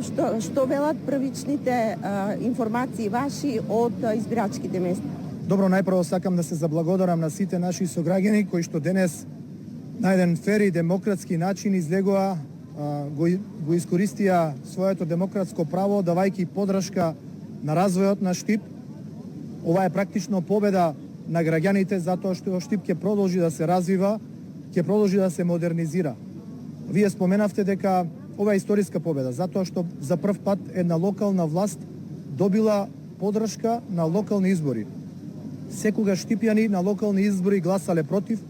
што велат првичните информации ваши од избирачките места? Добро, најпрво сакам да се заблагодарам на сите наши сограѓани кои што денес на еден фер и демократски начин излегоа, го искористија своето демократско право, давајќи подршка на развојот на Штип. Ова е практично победа на граѓаните затоа што Штип ќе продолжи да се развива, ќе продолжи да се модернизира. Вие споменавте дека ова е историска победа, затоа што за прв пат една локална власт добила подршка на локални избори. Секогаш штипјани на локални избори гласале против.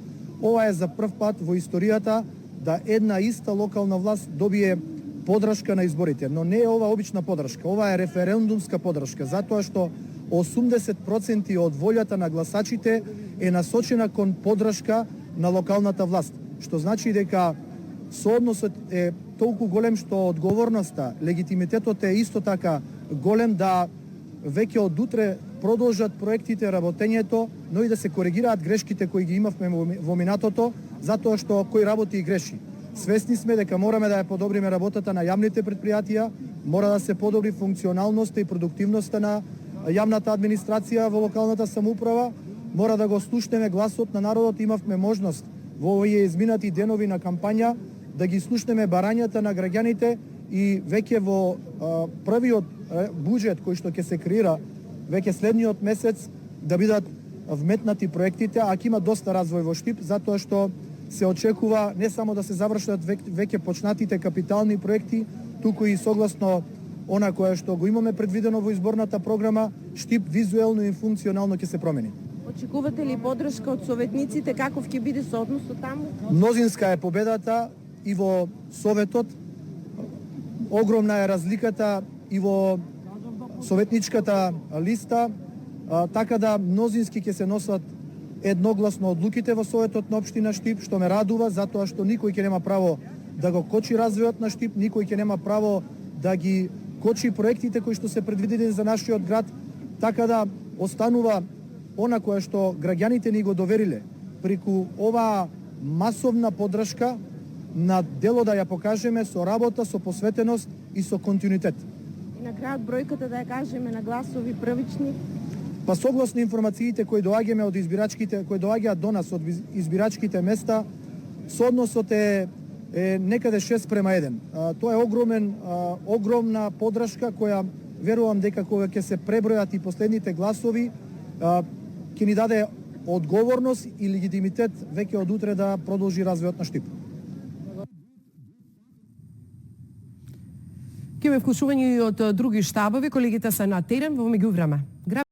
Ова е за прв пат во историјата да една иста локална власт добие подршка на изборите. Но не е ова обична подршка, ова е референдумска подршка, затоа што 80% од волјата на гласачите е насочена кон подршка на локалната власт, што значи дека соодносот е толку голем што одговорноста, легитимитетот е исто така голем да веќе од утре продолжат проектите, работењето, но и да се коригираат грешките кои ги имавме во минатото, затоа што кој работи и греши. Свесни сме дека мораме да ја подобриме работата на јавните предпријатија, мора да се подобри функционалноста и продуктивноста на јавната администрација во локалната самоуправа, мора да го слушнеме гласот на народот. Имавме можност во овие изминати денови на кампања да ги слушнеме барањата на граѓаните и веќе во првиот буџет кој што ќе се креира веќе следниот месец да бидат вметнати проектите, а ќе има доста развој во Штип, затоа што се очекува не само да се завршат веќе почнатите капитални проекти, туку и согласно она кое што го имаме предвидено во изборната програма, Штип визуелно и функционално ќе се промени. Очекувате ли подршка од советниците? Каков ќе биде соодносот таму? Мнозинска е победата и во Советот. Огромна е разликата и во советничката листа, така да мнозински ќе се носат едногласно одлуките во Советот на општина Штип, што ме радува, затоа што никој ќе нема право да го кочи развојот на Штип, никој ќе нема право да ги кочи проектите кои што се предвидени за нашиот град, така да останува она кое што граѓаните ни го довериле преку оваа масовна поддршка на дело да ја покажеме со работа, со посветеност и со континуитет. И на крајот бројката да ја кажеме на гласови првични? Па согласно информациите кои доаѓаме од избирачките, кои доаѓаат до нас од избирачките места, соодносот е некаде 6:1. Тоа е огромна поддршка која верувам дека кога ќе се пребројат и последните гласови, ќе ни даде одговорност и легитимитет веќе од утре да продолжи развојот на Штип. Ќе ме вклучување и од други штабови, колегите се на терен во меѓувреме.